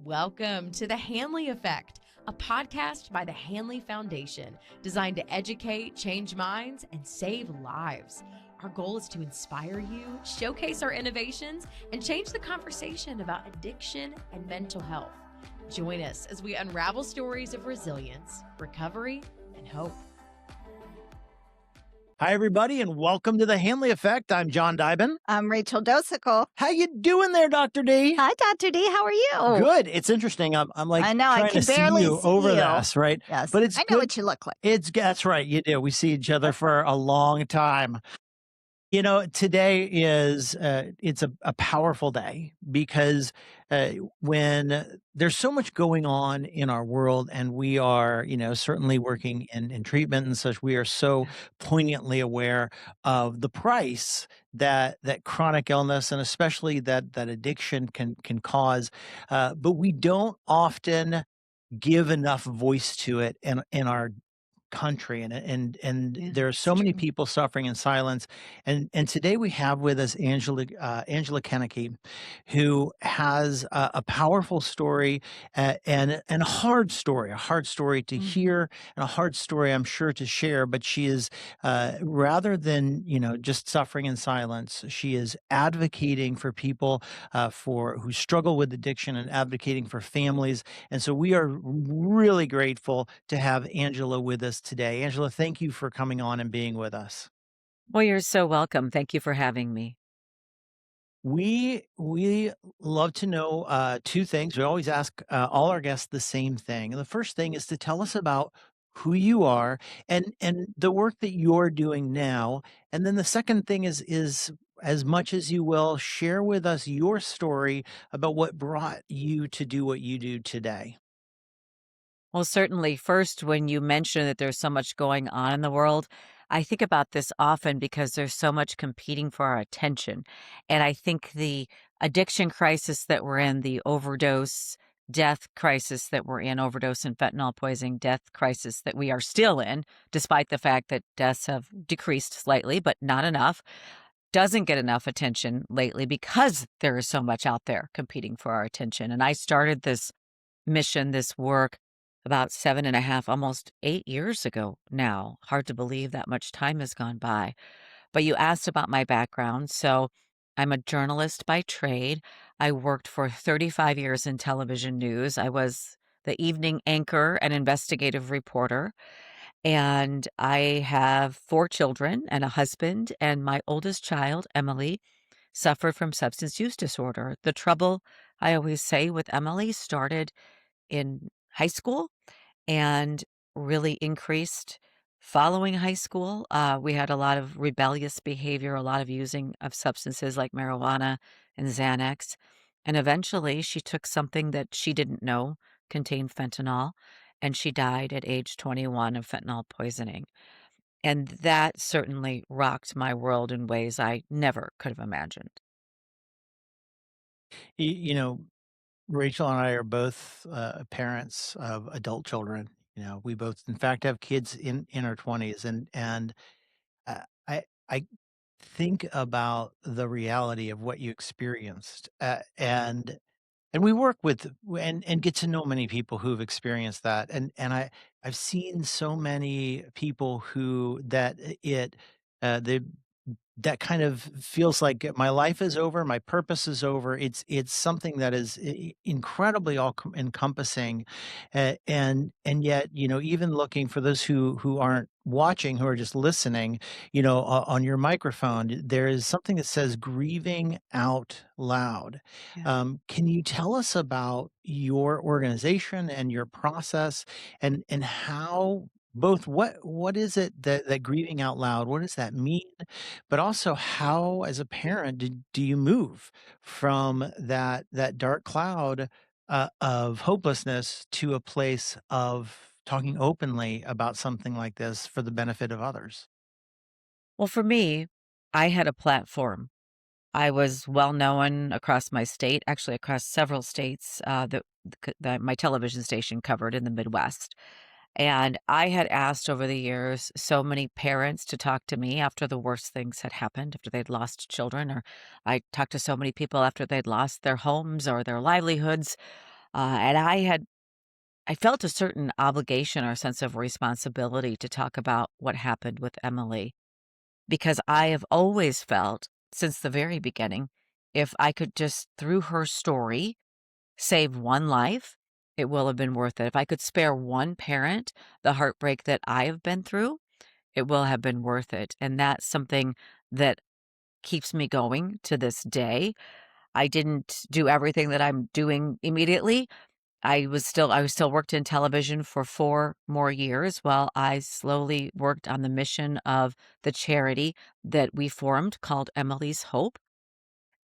Welcome to the Hanley Effect, a podcast by the Hanley Foundation designed to educate, change minds, and save lives. Our goal is to inspire you, showcase our innovations, and change the conversation about addiction and mental health. Join us as we unravel stories of resilience, recovery, and hope. Hi, everybody, and welcome to the Hanley Effect. I'm John Dyben. I'm Rachel Docekal. How you doing there, Dr. D? Hi, Dr. D. How are you? Good. It's interesting. I'm like I know, trying I can to see barely you see over you. this, right? Yes, But it's I know good. what you look like. That's right. You do. We see each other for a long time. You know, today is it's a powerful day because when there's so much going on in our world, and we are, certainly working in treatment and such, we are so poignantly aware of the price that chronic illness and especially that addiction can cause, but we don't often give enough voice to it in our country, and there are so many people suffering in silence, and today we have with us Angela Kennecke, who has a powerful story, and a hard story to hear, and a hard story, I'm sure, to share. But she is, rather than just suffering in silence, she is advocating for people for who struggle with addiction, and advocating for families. And so we are really grateful to have Angela with us today. Angela, thank you for coming on and being with us. Well, you're so welcome. Thank you for having me. We love to know two things. We always ask all our guests the same thing. And the first thing is to tell us about who you are and the work that you're doing now. And then the second thing is as much as you will, share with us your story about what brought you to do what you do today. Well, certainly, first, when you mention that there's so much going on in the world, I think about this often because there's so much competing for our attention. And I think the addiction crisis that we're in, the overdose death crisis that we're in, overdose and fentanyl poisoning death crisis that we are still in, despite the fact that deaths have decreased slightly, but not enough, doesn't get enough attention lately because there is so much out there competing for our attention. And I started this mission, this work, about 7.5, almost 8 years ago now. Hard to believe that much time has gone by. But you asked about my background. So I'm a journalist by trade. I worked for 35 years in television news. I was the evening anchor and investigative reporter. And I have 4 children and a husband. And my oldest child, Emily, suffered from substance use disorder. The trouble, I always say, with Emily started in high school and really increased following high school. We had a lot of rebellious behavior, a lot of using of substances like marijuana and Xanax. And eventually she took something that she didn't know contained fentanyl, and she died at age 21 of fentanyl poisoning. And that certainly rocked my world in ways I never could have imagined. You know, Rachel and I are both parents of adult children. We both, in fact, have kids in our 20s, and I think about the reality of what you experienced, and we work with and get to know many people who've experienced that, and I've seen so many people who that it they that kind of feels like my life is over, my purpose is over. It's something that is incredibly all encompassing, and yet, even looking for those who aren't watching, who are just listening, on your microphone, there is something that says "Grieving Out Loud." Yeah. Can you tell us about your organization and your process, and how both what is it that Grieving Out Loud, what does that mean? But also, how, as a parent, do you move from that dark cloud of hopelessness to a place of talking openly about something like this for the benefit of others? Well, for me, I had a platform. I was well known across my state, actually across several states that my television station covered in the Midwest. And I had asked over the years so many parents to talk to me after the worst things had happened, after they'd lost children, or I talked to so many people after they'd lost their homes or their livelihoods. And I felt a certain obligation or sense of responsibility to talk about what happened with Emily because I have always felt since the very beginning, if I could just, through her story, save one life, it will have been worth it. If I could spare one parent the heartbreak that I have been through, it will have been worth it. And that's something that keeps me going to this day. I didn't do everything that I'm doing immediately. I was still worked in television for 4 more years while I slowly worked on the mission of the charity that we formed called Emily's Hope.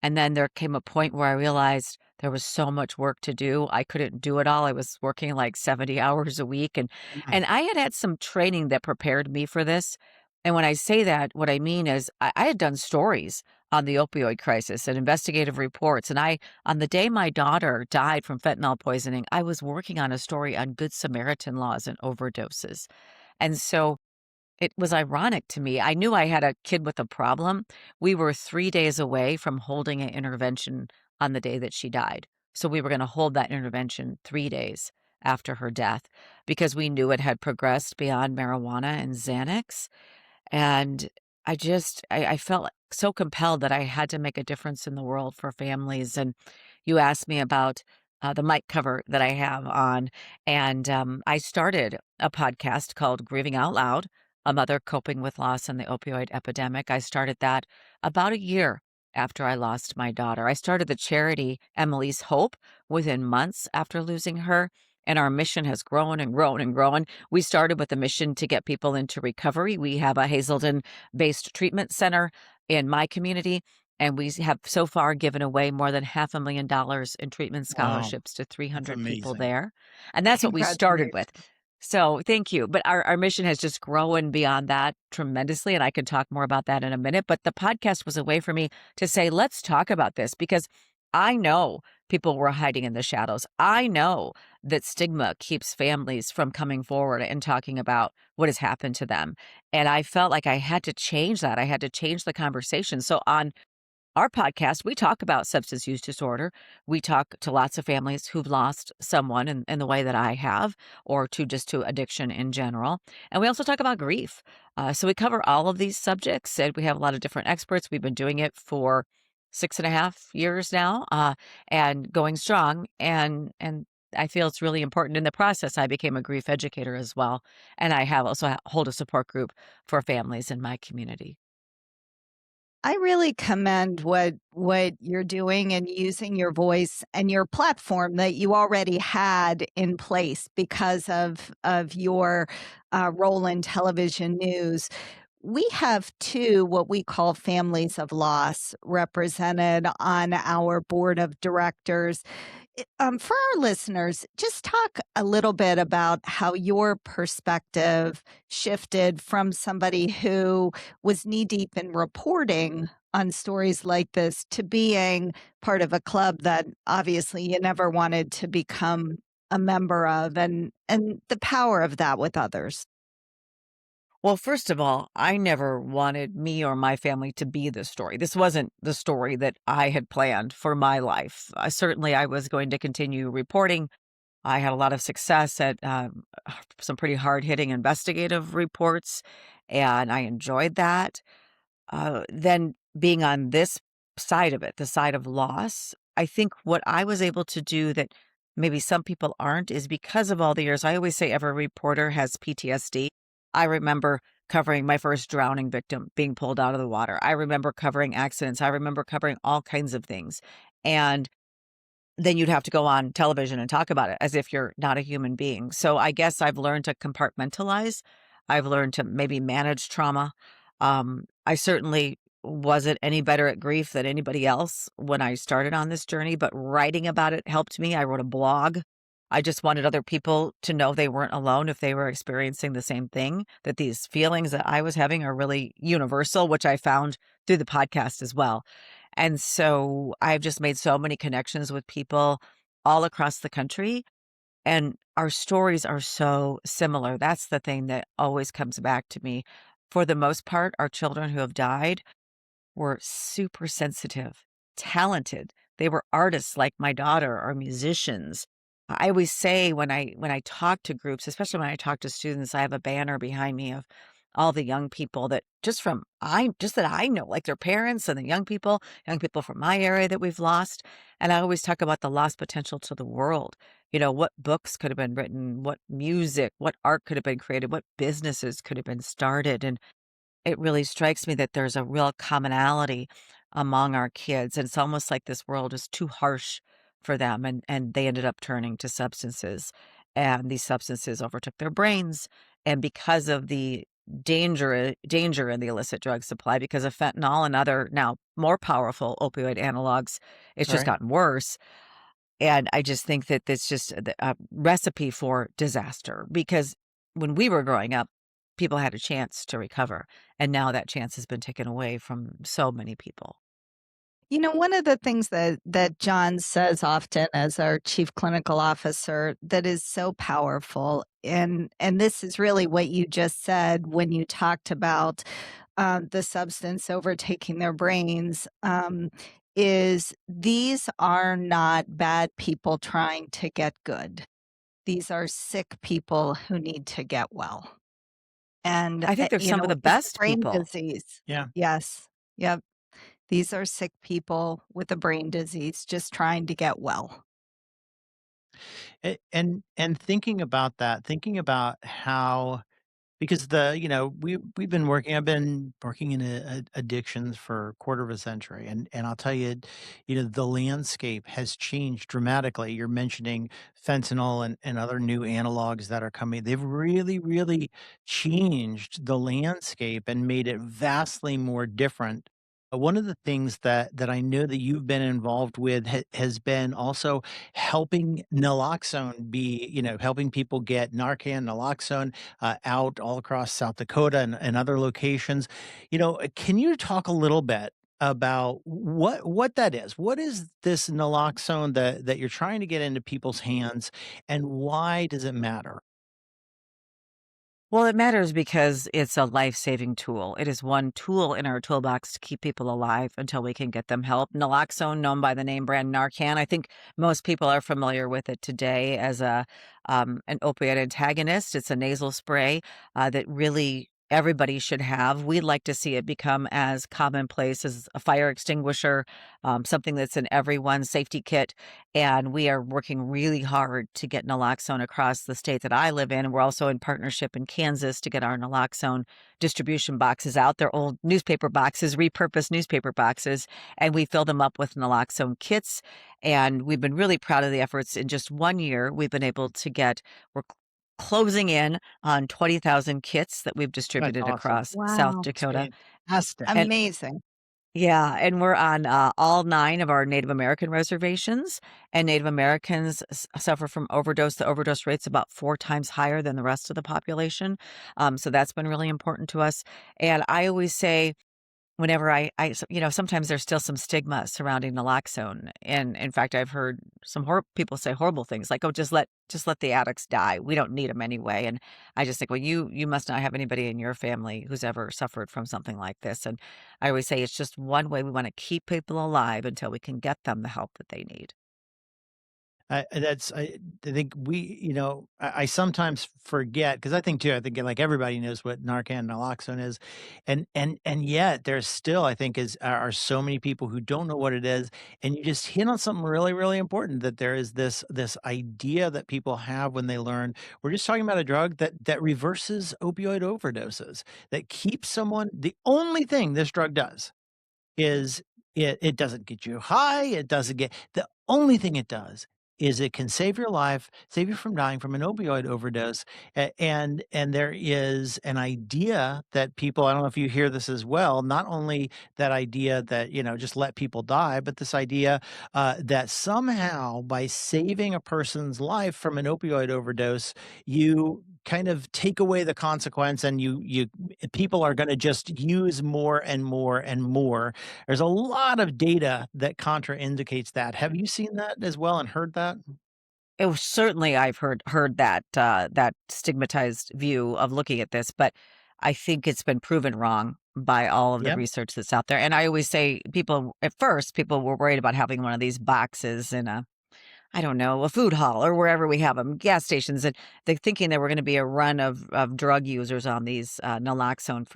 And then there came a point where I realized there was so much work to do. I couldn't do it all. I was working like 70 hours a week and I had some training that prepared me for this. And when I say that, what I mean is I had done stories on the opioid crisis and investigative reports. And on the day my daughter died from fentanyl poisoning, I was working on a story on Good Samaritan laws and overdoses. And so it was ironic to me. I knew I had a kid with a problem. We were 3 days away from holding an intervention on the day that she died. So we were going to hold that intervention 3 days after her death because we knew it had progressed beyond marijuana and Xanax. And I felt so compelled that I had to make a difference in the world for families. And you asked me about the mic cover that I have on. And I started a podcast called Grieving Out Loud, A Mother Coping with Loss and the Opioid Epidemic. I started that about a year after I lost my daughter. I started the charity Emily's Hope within months after losing her. And our mission has grown and grown and grown. We started with a mission to get people into recovery. We have a Hazelden-based treatment center in my community, and we have so far given away more than $500,000 in treatment Wow, scholarships to that's 300 people amazing. there. And that's what we started with. Congratulations. So thank you. But our mission has just grown beyond that tremendously. And I can talk more about that in a minute. But the podcast was a way for me to say, let's talk about this because I know people were hiding in the shadows. I know that stigma keeps families from coming forward and talking about what has happened to them. And I felt like I had to change that. I had to change the conversation. So on our podcast, we talk about substance use disorder. We talk to lots of families who've lost someone in the way that I have, or to addiction in general. And we also talk about grief. So we cover all of these subjects, and we have a lot of different experts. We've been doing it for 6.5 years now, and going strong. And I feel it's really important. In the process, I became a grief educator as well, and I have also hold a support group for families in my community. I really commend what you're doing and using your voice and your platform that you already had in place because of your role in television news. We have two what we call families of loss represented on our board of directors. For our listeners, just talk a little bit about how your perspective shifted from somebody who was knee deep in reporting on stories like this to being part of a club that obviously you never wanted to become a member of, and the power of that with others. Well, first of all, I never wanted me or my family to be the story. This wasn't the story that I had planned for my life. Certainly, I was going to continue reporting. I had a lot of success at some pretty hard hitting investigative reports, and I enjoyed that. Then being on this side of it, the side of loss, I think what I was able to do that maybe some people aren't is because of all the years. I always say every reporter has PTSD. I remember covering my first drowning victim being pulled out of the water. I remember covering accidents. I remember covering all kinds of things. And then you'd have to go on television and talk about it as if you're not a human being. So I guess I've learned to compartmentalize. I've learned to maybe manage trauma. I certainly wasn't any better at grief than anybody else when I started on this journey, but writing about it helped me. I wrote a blog. I just wanted other people to know they weren't alone if they were experiencing the same thing, that these feelings that I was having are really universal, which I found through the podcast as well. And so I've just made so many connections with people all across the country, and our stories are so similar. That's the thing that always comes back to me. For the most part, our children who have died were super sensitive, talented. They were artists like my daughter or musicians. I always say when I talk to groups, especially when I talk to students, I have a banner behind me of all the young people that just that I know, like their parents and the young people from my area that we've lost. And I always talk about the lost potential to the world. What books could have been written, what music, what art could have been created, what businesses could have been started. And it really strikes me that there's a real commonality among our kids, and it's almost like this world is too harsh for them, and they ended up turning to substances, and these substances overtook their brains, and because of the danger in the illicit drug supply, because of fentanyl and other now more powerful opioid analogs, it's just Right. gotten worse. And I just think that it's just a recipe for disaster because when we were growing up, people had a chance to recover. And now that chance has been taken away from so many people. One of the things that John says often as our chief clinical officer that is so powerful, and this is really what you just said when you talked about the substance overtaking their brains, is these are not bad people trying to get good. These are sick people who need to get well. And, I think they're some of the with a best brain people. disease. Yeah. Yes. Yep. These are sick people with a brain disease just trying to get well. And thinking about that, thinking about how because we've been working. I've been working in addictions for a quarter of a century, and I'll tell you, the landscape has changed dramatically. You're mentioning fentanyl and other new analogs that are coming. They've really, really changed the landscape and made it vastly more different. One of the things that I know that you've been involved with has been also helping naloxone be, helping people get Narcan, naloxone out all across South Dakota and other locations. Can you talk a little bit about what that is? What is this naloxone that you're trying to get into people's hands, and why does it matter? Well, it matters because it's a life-saving tool. It is one tool in our toolbox to keep people alive until we can get them help. Naloxone, known by the name brand Narcan, I think most people are familiar with it today as an opioid antagonist. It's a nasal spray that really everybody should have. We'd like to see it become as commonplace as a fire extinguisher, something that's in everyone's safety kit. And we are working really hard to get naloxone across the state that I live in. And we're also in partnership in Kansas to get our naloxone distribution boxes out. They're old newspaper boxes, repurposed newspaper boxes, and we fill them up with naloxone kits. And we've been really proud of the efforts. In just 1 year, we've been able to we're closing in on 20,000 kits that we've That's distributed awesome. across South Wow. It's Dakota. fantastic. And Amazing. yeah, and we're on all 9 of our Native American reservations, and Native Americans suffer from overdose. The overdose rate's about 4 times higher than the rest of the population. So that's been really important to us. And I always say, whenever sometimes there's still some stigma surrounding naloxone. And in fact, I've heard some people say horrible things like, "Oh, just let the addicts die. We don't need them anyway." And I just think, well, you must not have anybody in your family who's ever suffered from something like this. And I always say it's just one way we want to keep people alive until we can get them the help that they need. I think I sometimes forget because I think too. I think like everybody knows what Narcan naloxone is, and yet there's still I think are so many people who don't know what it is. And you just hit on something really really important that there is this idea that people have when they learn we're just talking about a drug that reverses opioid overdoses that keeps someone. The only thing this drug does is it doesn't get you high, it doesn't get the only thing it does is it can save your life, save you from dying from an opioid overdose, and there is an idea that people I don't know if you hear this as well, not only that idea that, just let people die, but this idea, that somehow by saving a person's life from an opioid overdose, you kind of take away the consequence and you people are gonna just use more and more and more. There's a lot of data that contraindicates that. Have you seen that as well and heard that? It was certainly I've heard that that stigmatized view of looking at this, but I think it's been proven wrong by all of the Yep. research that's out there. And I always say people at first people were worried about having one of these boxes in I don't know, a food hall or wherever we have them, gas stations, and they're thinking there were going to be a run of drug users on these free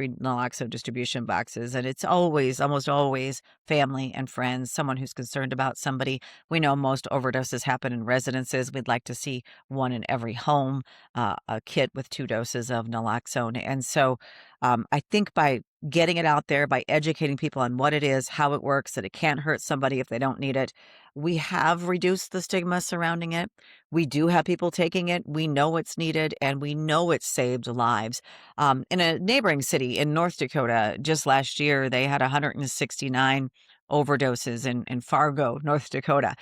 naloxone distribution boxes. And it's always, almost always family and friends, someone who's concerned about somebody. We know most overdoses happen in residences. We'd like to see one in every home, a kit with 2 doses of naloxone. And so I think by getting it out there, by educating people on what it is, how it works, that it can't hurt somebody if they don't need it, we have reduced the stigma surrounding it. We do have people taking it. We know it's needed and we know it's saved lives. In a neighboring city in North Dakota, just last year, they had 169 overdoses in Fargo, North Dakota.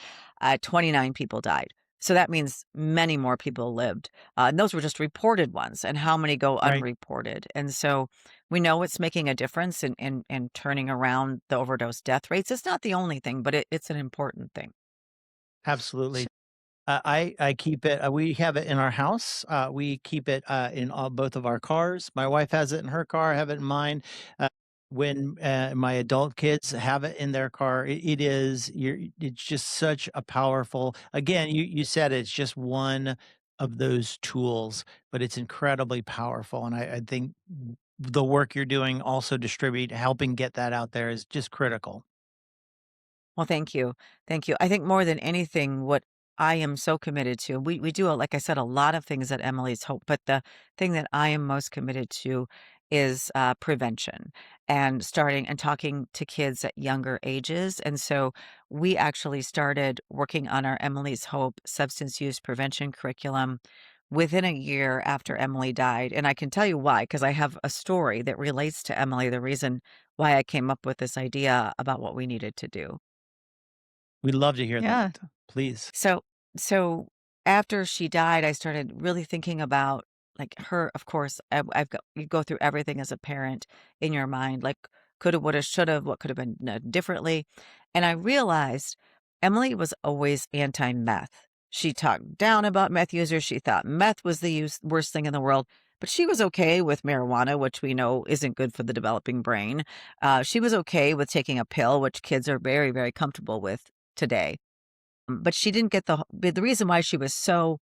29 people died. So that means many more people lived. And those were just reported ones. And how many go Right. unreported? And so we know it's making a difference in turning around the overdose death rates. It's not the only thing, but it's an important thing. Absolutely. I keep it. We have it in our house. We keep it in both of our cars. My wife has it in her car. I have it in mine. When my adult kids have it in their car, it's just such a powerful. Again, you said it's just one of those tools, but it's incredibly powerful. And I think the work you're doing, also helping get that out there, is just critical. Well, thank you. Thank you. I think more than anything, what I am so committed to, we do, like I said, a lot of things at Emily's Hope, but the thing that I am most committed to is prevention and starting and talking to kids at younger ages. And so we actually started working on our Emily's Hope substance use prevention curriculum within a year after Emily died. And I can tell you why, because I have a story that relates to Emily, the reason why I came up with this idea about what we needed to do. We'd love to hear Yeah. that. Please. So so after she died, I started really thinking about like her, of course, you go through everything as a parent in your mind, like coulda, woulda, shoulda, what could have been done differently. And I realized Emily was always anti-meth. She talked down about meth users. She thought meth was the worst thing in the world, but she was okay with marijuana, which we know isn't good for the developing brain. She was okay with taking a pill, which kids are very, very comfortable with today. But she didn't get the reason why she was so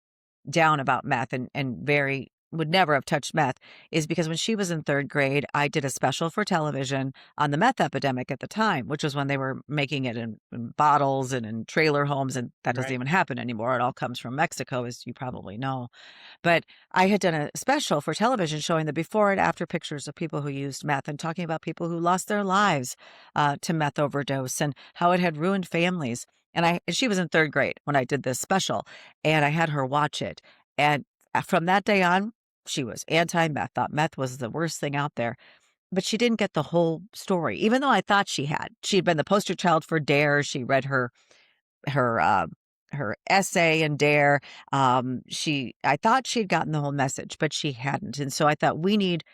down about meth and very would never have touched meth is because when she was in 3rd grade, I did a special for television on the meth epidemic at the time, which was when they were making it in bottles and in trailer homes, and that doesn't Right. even happen anymore. It all comes from Mexico, as you probably know. But I had done a special for television showing the before and after pictures of people who used meth and talking about people who lost their lives to meth overdose and how it had ruined families. And she was in 3rd grade when I did this special, and I had her watch it. And from that day on, she was anti-meth, thought meth was the worst thing out there. But she didn't get the whole story, even though I thought she had. She'd been the poster child for DARE. She read her her essay in DARE. I thought she'd gotten the whole message, but she hadn't. And so I thought we need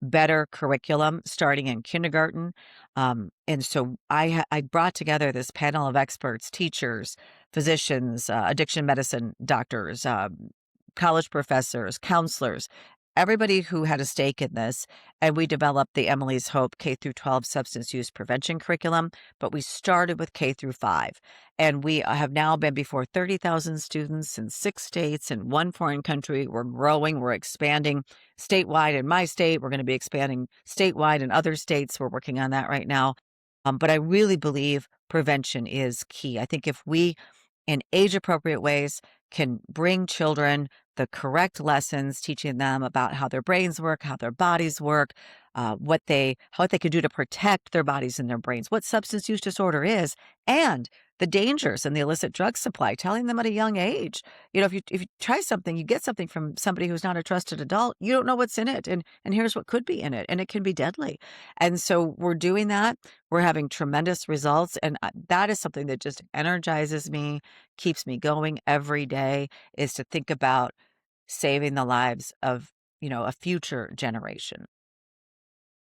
better curriculum starting in kindergarten. And so I brought together this panel of experts, teachers, physicians, addiction medicine doctors, college professors, counselors, everybody who had a stake in this. And we developed the Emily's Hope K through 12 substance use prevention curriculum, but we started with K through 5. And we have now been before 30,000 students in 6 states and 1 foreign country. We're growing, we're expanding statewide in my state. We're going to be expanding statewide in other states. We're working on that right now. But I really believe prevention is key. I think if we, in age appropriate ways, can bring children the correct lessons, teaching them about how their brains work, how their bodies work, what they could do to protect their bodies and their brains, what substance use disorder is, and the dangers and the illicit drug supply, telling them at a young age. If you try something, you get something from somebody who's not a trusted adult, you don't know what's in it. And here's what could be in it, and it can be deadly. And so we're doing that. We're having tremendous results. And that is something that just energizes me, keeps me going every day, is to think about saving the lives of, a future generation.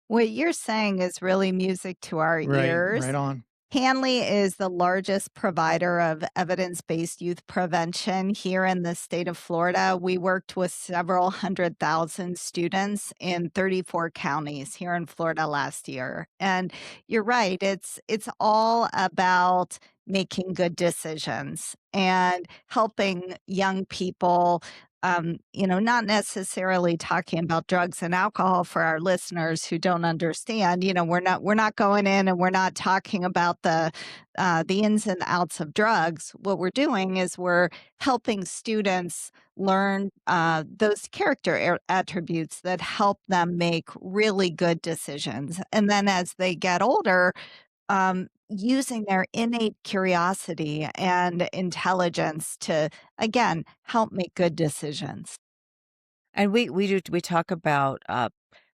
What you're saying is really music to our Right. ears. Right on. Hanley is the largest provider of evidence-based youth prevention here in the state of Florida. We worked with several 100,000 students in 34 counties here in Florida last year. And you're right, it's all about making good decisions and helping young people. Not necessarily talking about drugs and alcohol for our listeners who don't understand. We're not going in and we're not talking about the ins and outs of drugs. What we're doing is we're helping students learn those character attributes that help them make really good decisions. And then as they get older, using their innate curiosity and intelligence to, again, help make good decisions. And we talk about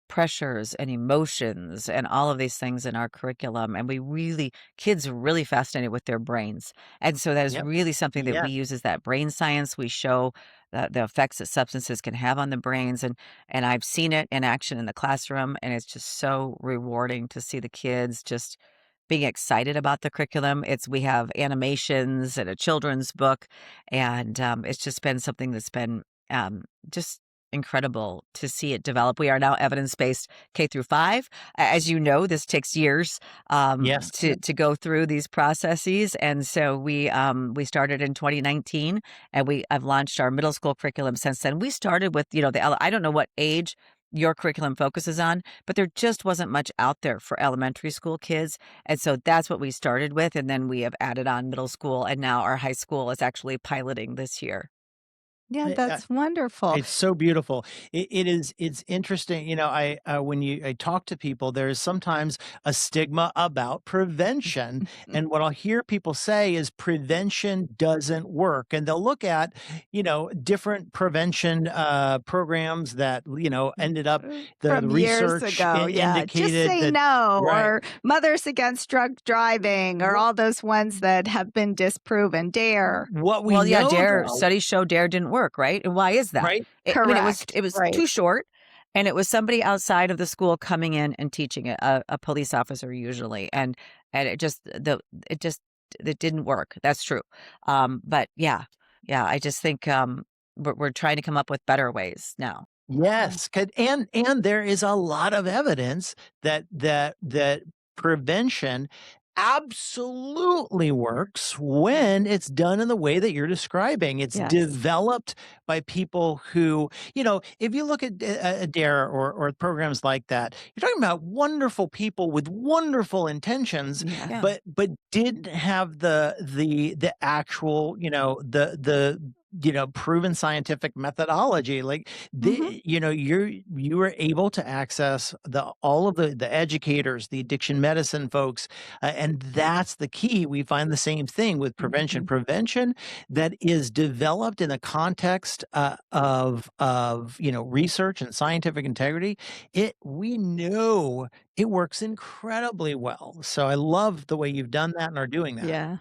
pressures and emotions and all of these things in our curriculum, and kids are really fascinated with their brains, and so that is Yep. really something that Yeah. we use as that brain science. We show the effects that substances can have on the brains, and I've seen it in action in the classroom, and it's just so rewarding to see the kids just being excited about the curriculum. We have animations and a children's book, and it's just been something that's been just incredible to see it develop. We are now evidence-based K through 5. As you know, this takes years Yes. to go through these processes, and so we started in 2019, and I've launched our middle school curriculum since then. We started with I don't know what age your curriculum focuses on, but there just wasn't much out there for elementary school kids, and so that's what we started with, and then we have added on middle school, and now our high school is actually piloting this year. Yeah, I- that's wonderful. It's so beautiful. It is. It's interesting. I when I talk to people, there is sometimes a stigma about prevention, and what I'll hear people say is prevention doesn't work, and they'll look at different prevention programs that ended up the From years research ago, yeah. Just indicated say that no, right. or Mothers Against Drug Driving, or all those ones that have been disproven. DARE. What we Well, yeah, know DARE though, studies show DARE didn't work, right? And why is that? right? I mean, Correct. it was Right. too short, and it was somebody outside of the school coming in and teaching it, a police officer usually, and it didn't work. That's true. But yeah, I just think we're trying to come up with better ways now. Yes, and there is a lot of evidence that prevention absolutely works when it's done in the way that you're describing. It's Yes. developed by people who, if you look at DARE or programs like that, you're talking about wonderful people with wonderful intentions, Yeah. but didn't have the actual, proven scientific methodology. Like Mhm. you were able to access all of the educators, the addiction medicine folks, and that's the key. We find the same thing with prevention. Mhm. Prevention that is developed in the context of research and scientific integrity. We know it works incredibly well. So I love the way you've done that and are doing that. Yeah.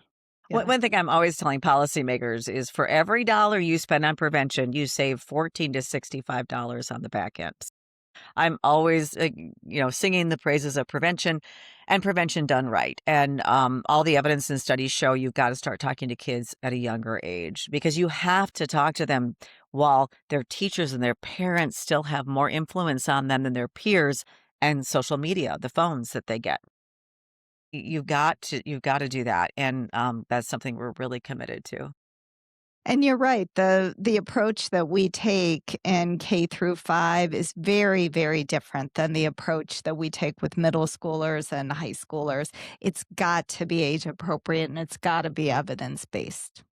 One thing I'm always telling policymakers is for every dollar you spend on prevention, you save $14 to $65 on the back end. I'm always, singing the praises of prevention and prevention done right. And all the evidence and studies show you've got to start talking to kids at a younger age because you have to talk to them while their teachers and their parents still have more influence on them than their peers and social media, the phones that they get. You've got to do that, and that's something we're really committed to. And you're right. The approach that we take in K through 5 is very, very different than the approach that we take with middle schoolers and high schoolers. It's got to be age appropriate and it's got to be evidence based.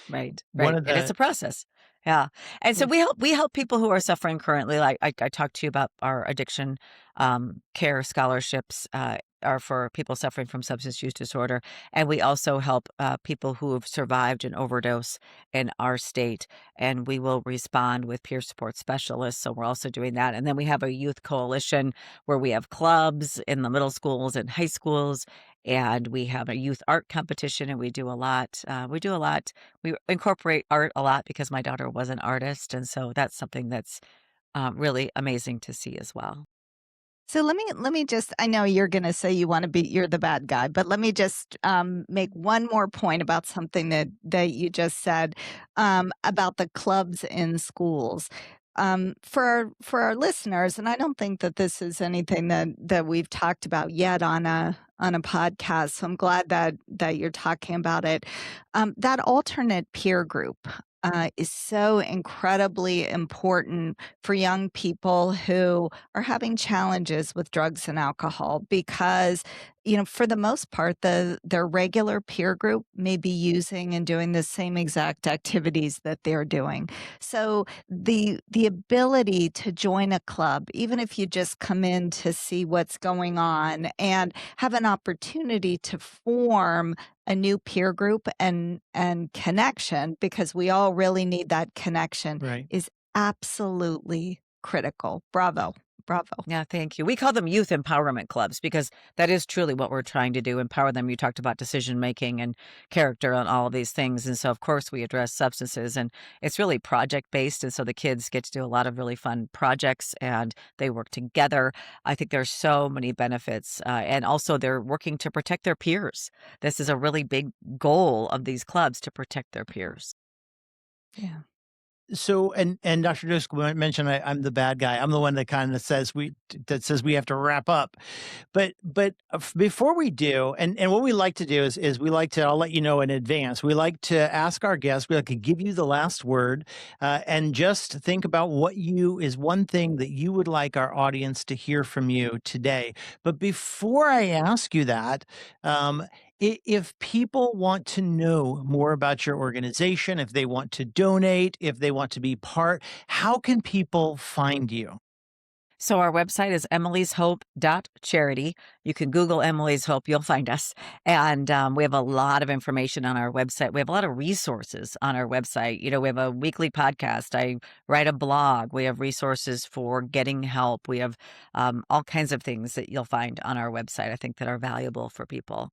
Right, One right, of and it's the a process. Yeah, and so we help people who are suffering currently. Like I talked to you about our addiction care scholarships are for people suffering from substance use disorder, and we also help people who have survived an overdose in our state, and we will respond with peer support specialists. So we're also doing that, and then we have a youth coalition where we have clubs in the middle schools and high schools, and we have a youth art competition, and we do a lot. We incorporate art a lot because my daughter was an artist, and so that's something that's really amazing to see as well. So let me just, I know you're going to say you're the bad guy, but let me just make one more point about something that you just said about the clubs in schools. for our listeners, and I don't think that this is anything that we've talked about yet on a podcast, so I'm glad that you're talking about it. That alternate peer group is so incredibly important for young people who are having challenges with drugs and alcohol because, for the most part, their regular peer group may be using and doing the same exact activities that they're doing. So the ability to join a club, even if you just come in to see what's going on and have an opportunity to form a new peer group and connection, because we all really need that connection, Right. is absolutely critical. Bravo. Yeah, thank you. We call them youth empowerment clubs because that is truly what we're trying to do, empower them. You talked about decision making and character and all of these things. And so, of course, we address substances, and it's really project based. And so the kids get to do a lot of really fun projects and they work together. I think there's so many benefits. And also, they're working to protect their peers. This is a really big goal of these clubs, to protect their peers. Yeah. So, and Dr. Docekal mentioned I'm the bad guy. I'm the one that kind of says we have to wrap up. But before we do, and what we like to do is we like to, I'll let you know in advance, we like to ask our guests, we like to give you the last word, and just think about what is one thing that you would like our audience to hear from you today. But before I ask you that, if people want to know more about your organization, if they want to donate, if they want to be part, how can people find you? So our website is emily'shope.charity. You can Google Emily's Hope, you'll find us. And we have a lot of information on our website. We have a lot of resources on our website. We have a weekly podcast. I write a blog. We have resources for getting help. We have all kinds of things that you'll find on our website, I think, that are valuable for people.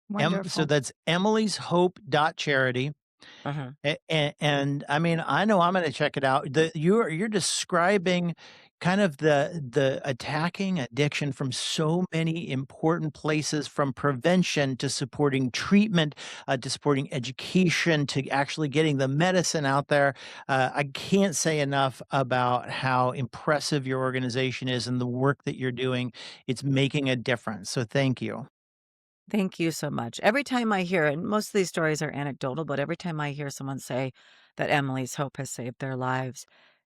Wonderful. So that's emily'shope.charity. Uh-huh. And I mean, I know I'm going to check it out. You're describing kind of the attacking addiction from so many important places, from prevention to supporting treatment, to supporting education, to actually getting the medicine out there. I can't say enough about how impressive your organization is and the work that you're doing. It's making a difference. So thank you. Thank you so much. Every time I hear, and most of these stories are anecdotal, but every time I hear someone say that Emily's Hope has saved their lives,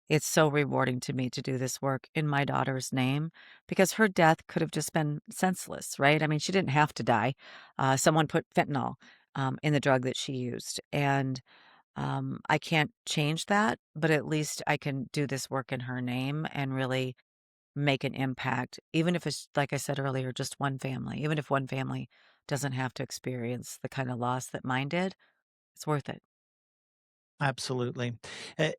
it's so rewarding to me to do this work in my daughter's name, because her death could have just been senseless, right? I mean, she didn't have to die. Someone put fentanyl in the drug that she used. And I can't change that, but at least I can do this work in her name and really make an impact, even if it's, like I said earlier, just one family. Even if one family doesn't have to experience the kind of loss that mine did, it's worth it. Absolutely. Uh,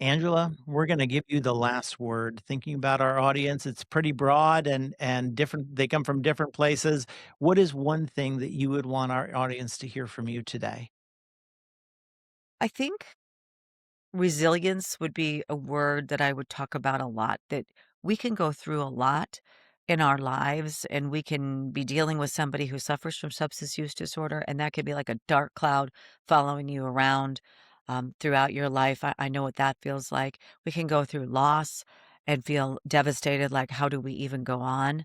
Angela, we're going to give you the last word. Thinking about our audience, it's pretty broad and different. They come from different places. What is one thing that you would want our audience to hear from you today? I think resilience would be a word that I would talk about a lot, that we can go through a lot in our lives and we can be dealing with somebody who suffers from substance use disorder, and that could be like a dark cloud following you around throughout your life. I know what that feels like. We can go through loss and feel devastated, like, how do we even go on?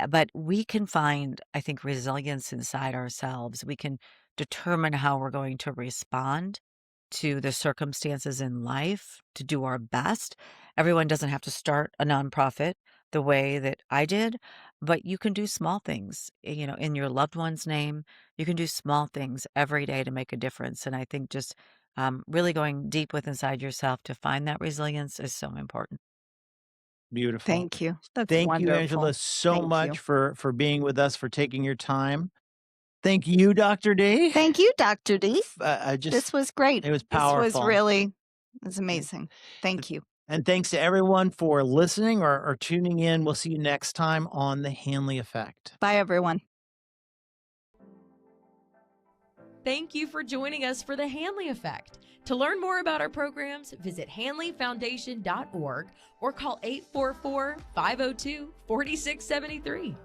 But we can find, I think, resilience inside ourselves. We can determine how we're going to respond to the circumstances in life, to do our best. Everyone doesn't have to start a nonprofit the way that I did, but you can do small things, in your loved one's name. You can do small things every day to make a difference. And I think just really going deep within inside yourself to find that resilience is so important. Beautiful. Thank you. That's Thank you, wonderful. Angela, so Thank much you. for being with us, for taking your time. Thank you, Dr. D. Thank you, Dr. D. This was great. It was This was powerful. really, it was amazing. Thank you. And thanks to everyone for listening or tuning in. We'll see you next time on The Hanley Effect. Bye, everyone. Thank you for joining us for the Hanley Effect. To learn more about our programs, visit hanleyfoundation.org or call 844-502-4673.